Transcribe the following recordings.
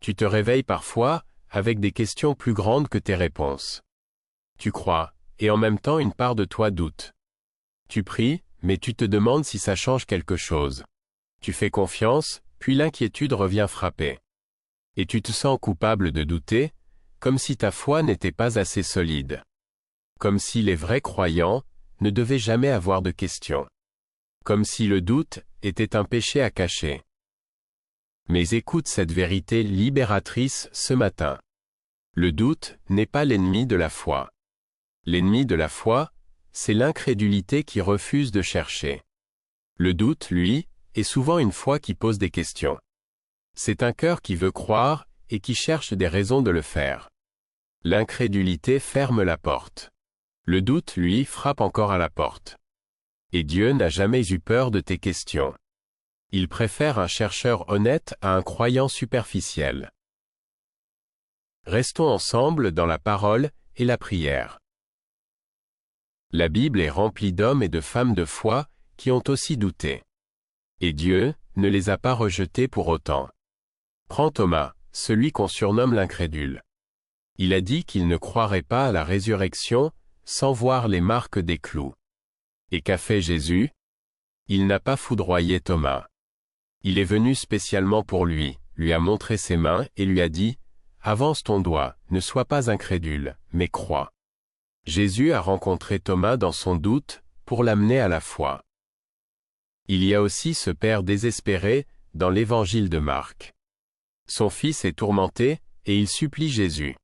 Tu te réveilles parfois avec des questions plus grandes que tes réponses. Tu crois, et en même temps une part de toi doute. Tu pries, mais tu te demandes si ça change quelque chose. Tu fais confiance, puis l'inquiétude revient frapper. Et tu te sens coupable de douter, comme si ta foi n'était pas assez solide. Comme si les vrais croyants ne devaient jamais avoir de questions. Comme si le doute était un péché à cacher. Mais écoute cette vérité libératrice ce matin. Le doute n'est pas l'ennemi de la foi. L'ennemi de la foi, c'est l'incrédulité qui refuse de chercher. Le doute, lui, est souvent une foi qui pose des questions. C'est un cœur qui veut croire et qui cherche des raisons de le faire. L'incrédulité ferme la porte. Le doute, lui, frappe encore à la porte. Et Dieu n'a jamais eu peur de tes questions. Il préfère un chercheur honnête à un croyant superficiel. Restons ensemble dans la parole et la prière. La Bible est remplie d'hommes et de femmes de foi qui ont aussi douté. Et Dieu ne les a pas rejetés pour autant. Prends Thomas, celui qu'on surnomme l'incrédule. Il a dit qu'il ne croirait pas à la résurrection sans voir les marques des clous. Et qu'a fait Jésus? Il n'a pas foudroyé Thomas. Il est venu spécialement pour lui a montré ses mains et lui a dit « Avance ton doigt, ne sois pas incrédule, mais crois ». Jésus a rencontré Thomas dans son doute pour l'amener à la foi. Il y a aussi ce père désespéré dans l'évangile de Marc. Son fils est tourmenté et il supplie Jésus.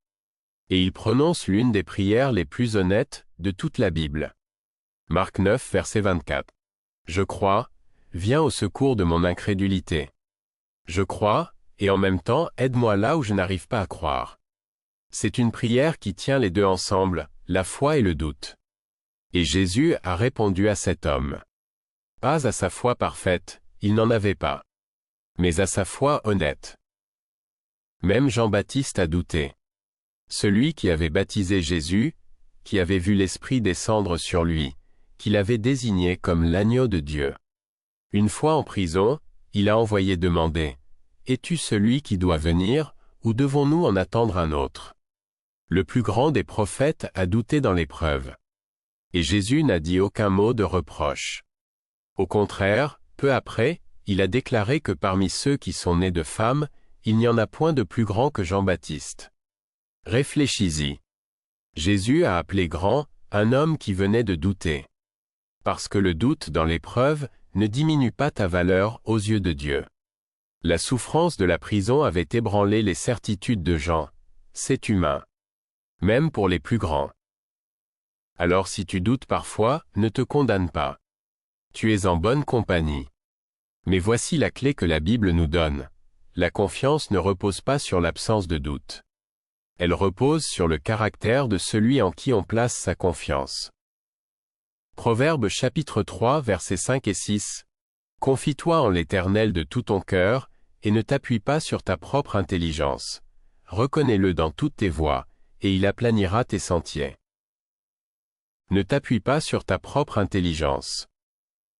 Et il prononce l'une des prières les plus honnêtes de toute la Bible. Marc 9, verset 24. Je crois, viens au secours de mon incrédulité. Je crois, et en même temps aide-moi là où je n'arrive pas à croire. C'est une prière qui tient les deux ensemble, la foi et le doute. Et Jésus a répondu à cet homme. Pas à sa foi parfaite, il n'en avait pas. Mais à sa foi honnête. Même Jean-Baptiste a douté. Celui qui avait baptisé Jésus, qui avait vu l'Esprit descendre sur lui, qu'il avait désigné comme l'agneau de Dieu. Une fois en prison, il a envoyé demander « Es-tu celui qui doit venir, ou devons-nous en attendre un autre ?» Le plus grand des prophètes a douté dans l'épreuve. Et Jésus n'a dit aucun mot de reproche. Au contraire, peu après, il a déclaré que parmi ceux qui sont nés de femmes, il n'y en a point de plus grand que Jean-Baptiste. Réfléchis-y. Jésus a appelé grand un homme qui venait de douter. Parce que le doute dans l'épreuve ne diminue pas ta valeur aux yeux de Dieu. La souffrance de la prison avait ébranlé les certitudes de Jean. C'est humain. Même pour les plus grands. Alors si tu doutes parfois, ne te condamne pas. Tu es en bonne compagnie. Mais voici la clé que la Bible nous donne. La confiance ne repose pas sur l'absence de doute. Elle repose sur le caractère de celui en qui on place sa confiance. Proverbes chapitre 3 versets 5 et 6. Confie-toi en l'Éternel de tout ton cœur, et ne t'appuie pas sur ta propre intelligence. Reconnais-le dans toutes tes voies, et il aplanira tes sentiers. Ne t'appuie pas sur ta propre intelligence.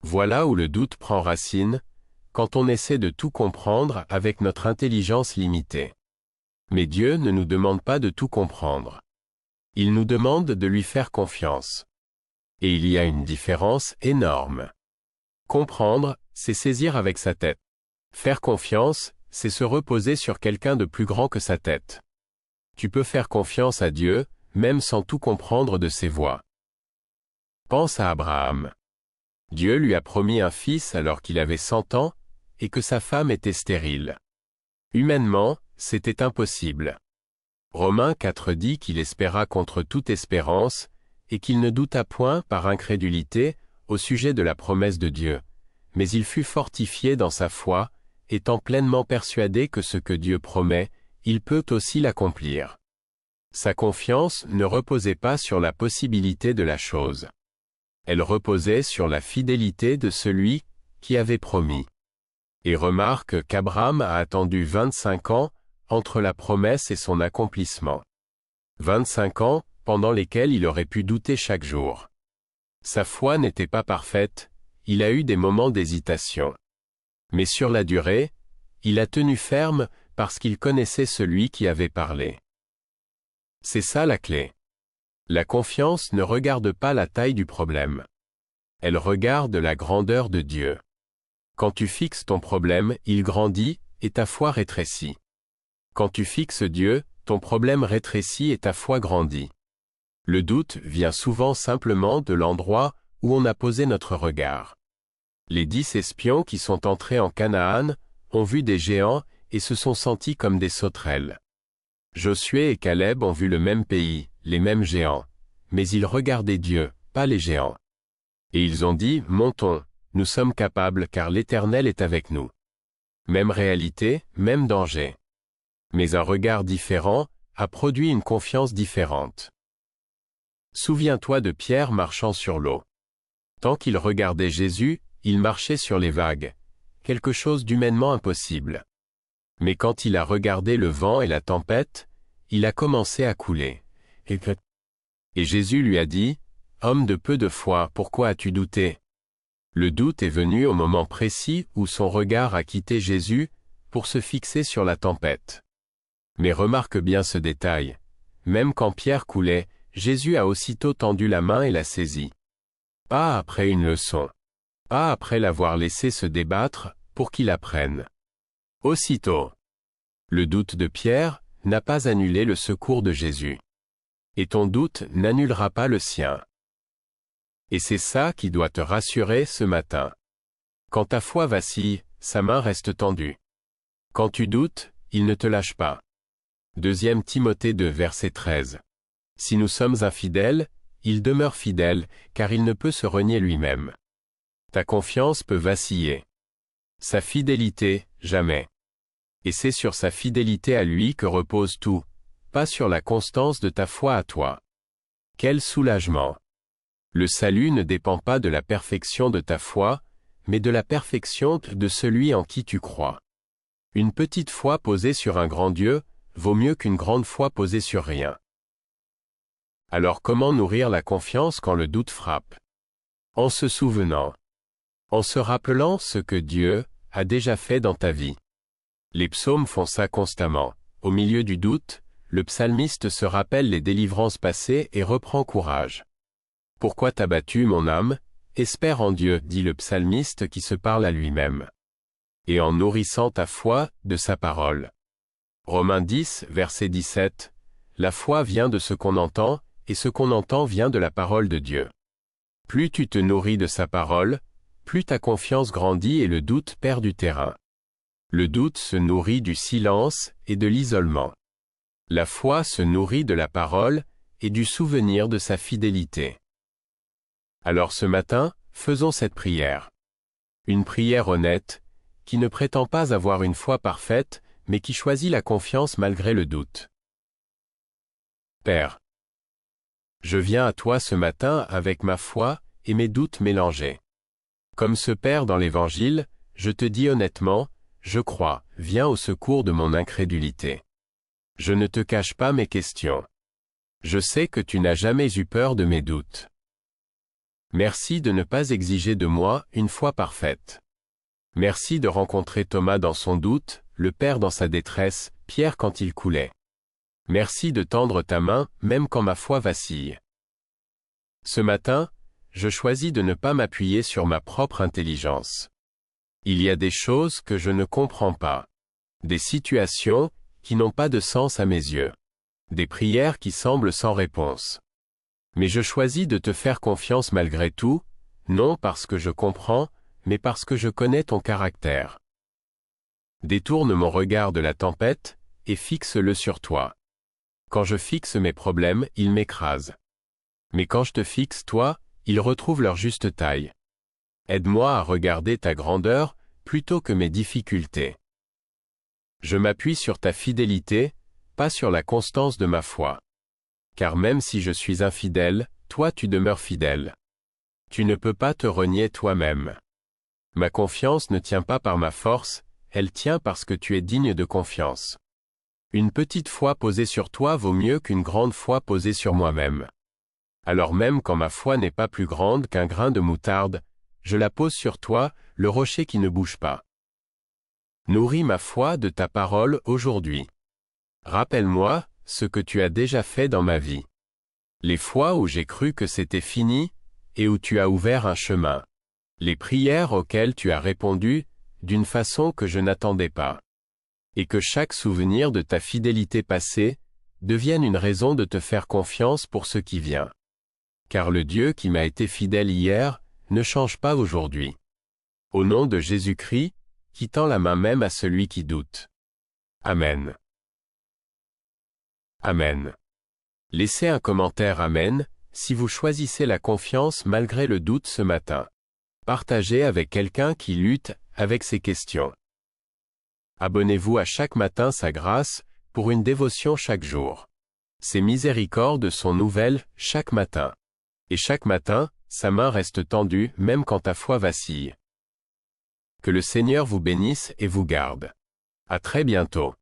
Voilà où le doute prend racine, quand on essaie de tout comprendre avec notre intelligence limitée. Mais Dieu ne nous demande pas de tout comprendre. Il nous demande de lui faire confiance. Et il y a une différence énorme. Comprendre, c'est saisir avec sa tête. Faire confiance, c'est se reposer sur quelqu'un de plus grand que sa tête. Tu peux faire confiance à Dieu, même sans tout comprendre de ses voies. Pense à Abraham. Dieu lui a promis un fils alors qu'il avait 100 ans, et que sa femme était stérile. Humainement, c'était impossible. Romains 4 dit qu'il espéra contre toute espérance, et qu'il ne douta point par incrédulité au sujet de la promesse de Dieu, mais il fut fortifié dans sa foi, étant pleinement persuadé que ce que Dieu promet, il peut aussi l'accomplir. Sa confiance ne reposait pas sur la possibilité de la chose. Elle reposait sur la fidélité de celui qui avait promis. Et remarque qu'Abraham a attendu 25 ans entre la promesse et son accomplissement. 25 ans pendant lesquels il aurait pu douter chaque jour. Sa foi n'était pas parfaite, il a eu des moments d'hésitation. Mais sur la durée, il a tenu ferme parce qu'il connaissait celui qui avait parlé. C'est ça la clé. La confiance ne regarde pas la taille du problème. Elle regarde la grandeur de Dieu. Quand tu fixes ton problème, il grandit, et ta foi rétrécit. Quand tu fixes Dieu, ton problème rétrécit et ta foi grandit. Le doute vient souvent simplement de l'endroit où on a posé notre regard. Les 10 espions qui sont entrés en Canaan ont vu des géants et se sont sentis comme des sauterelles. Josué et Caleb ont vu le même pays, les mêmes géants, mais ils regardaient Dieu, pas les géants. Et ils ont dit, montons, nous sommes capables car l'Éternel est avec nous. Même réalité, même danger. Mais un regard différent a produit une confiance différente. Souviens-toi de Pierre marchant sur l'eau. Tant qu'il regardait Jésus, il marchait sur les vagues, quelque chose d'humainement impossible. Mais quand il a regardé le vent et la tempête, il a commencé à couler. Et Jésus lui a dit, « Homme de peu de foi, pourquoi as-tu douté ?» Le doute est venu au moment précis où son regard a quitté Jésus pour se fixer sur la tempête. Mais remarque bien ce détail. Même quand Pierre coulait, Jésus a aussitôt tendu la main et l'a saisi. Pas après une leçon. Pas après l'avoir laissé se débattre, pour qu'il apprenne. Aussitôt. Le doute de Pierre n'a pas annulé le secours de Jésus. Et ton doute n'annulera pas le sien. Et c'est ça qui doit te rassurer ce matin. Quand ta foi vacille, sa main reste tendue. Quand tu doutes, il ne te lâche pas. 2 Timothée 2 verset 13. Si nous sommes infidèles, il demeure fidèle, car il ne peut se renier lui-même. Ta confiance peut vaciller. Sa fidélité, jamais. Et c'est sur sa fidélité à lui que repose tout, pas sur la constance de ta foi à toi. Quel soulagement! Le salut ne dépend pas de la perfection de ta foi, mais de la perfection de celui en qui tu crois. Une petite foi posée sur un grand Dieu vaut mieux qu'une grande foi posée sur rien. Alors comment nourrir la confiance quand le doute frappe? En se souvenant. En se rappelant ce que Dieu a déjà fait dans ta vie. Les psaumes font ça constamment. Au milieu du doute, le psalmiste se rappelle les délivrances passées et reprend courage. Pourquoi t'as battu mon âme? Espère en Dieu, dit le psalmiste qui se parle à lui-même. Et en nourrissant ta foi de sa parole. Romains 10, verset 17. La foi vient de ce qu'on entend, et ce qu'on entend vient de la parole de Dieu. Plus tu te nourris de sa parole, plus ta confiance grandit et le doute perd du terrain. Le doute se nourrit du silence et de l'isolement. La foi se nourrit de la parole et du souvenir de sa fidélité. Alors ce matin, faisons cette prière. Une prière honnête, qui ne prétend pas avoir une foi parfaite, mais qui choisit la confiance malgré le doute. Père, je viens à toi ce matin avec ma foi et mes doutes mélangés. Comme ce Père dans l'Évangile, je te dis honnêtement, je crois, viens au secours de mon incrédulité. Je ne te cache pas mes questions. Je sais que tu n'as jamais eu peur de mes doutes. Merci de ne pas exiger de moi une foi parfaite. Merci de rencontrer Thomas dans son doute, le Père dans sa détresse, Pierre quand il coulait. Merci de tendre ta main, même quand ma foi vacille. Ce matin, je choisis de ne pas m'appuyer sur ma propre intelligence. Il y a des choses que je ne comprends pas. Des situations qui n'ont pas de sens à mes yeux. Des prières qui semblent sans réponse. Mais je choisis de te faire confiance malgré tout, non parce que je comprends, mais parce que je connais ton caractère. Détourne mon regard de la tempête, et fixe-le sur toi. Quand je fixe mes problèmes, ils m'écrasent. Mais quand je te fixe toi, ils retrouvent leur juste taille. Aide-moi à regarder ta grandeur, plutôt que mes difficultés. Je m'appuie sur ta fidélité, pas sur la constance de ma foi. Car même si je suis infidèle, toi tu demeures fidèle. Tu ne peux pas te renier toi-même. Ma confiance ne tient pas par ma force, elle tient parce que tu es digne de confiance. Une petite foi posée sur toi vaut mieux qu'une grande foi posée sur moi-même. Alors même quand ma foi n'est pas plus grande qu'un grain de moutarde, je la pose sur toi, le rocher qui ne bouge pas. Nourris ma foi de ta parole aujourd'hui. Rappelle-moi ce que tu as déjà fait dans ma vie. Les fois où j'ai cru que c'était fini, et où tu as ouvert un chemin. Les prières auxquelles tu as répondu, d'une façon que je n'attendais pas. Et que chaque souvenir de ta fidélité passée, devienne une raison de te faire confiance pour ce qui vient. Car le Dieu qui m'a été fidèle hier, ne change pas aujourd'hui. Au nom de Jésus-Christ, qui tend la main même à celui qui doute. Amen. Amen. Laissez un commentaire Amen, si vous choisissez la confiance malgré le doute ce matin. Partagez avec quelqu'un qui lutte avec ces questions. Abonnez-vous à Chaque matin sa grâce, pour une dévotion chaque jour. Ses miséricordes sont nouvelles chaque matin. Et chaque matin, sa main reste tendue même quand ta foi vacille. Que le Seigneur vous bénisse et vous garde. À très bientôt.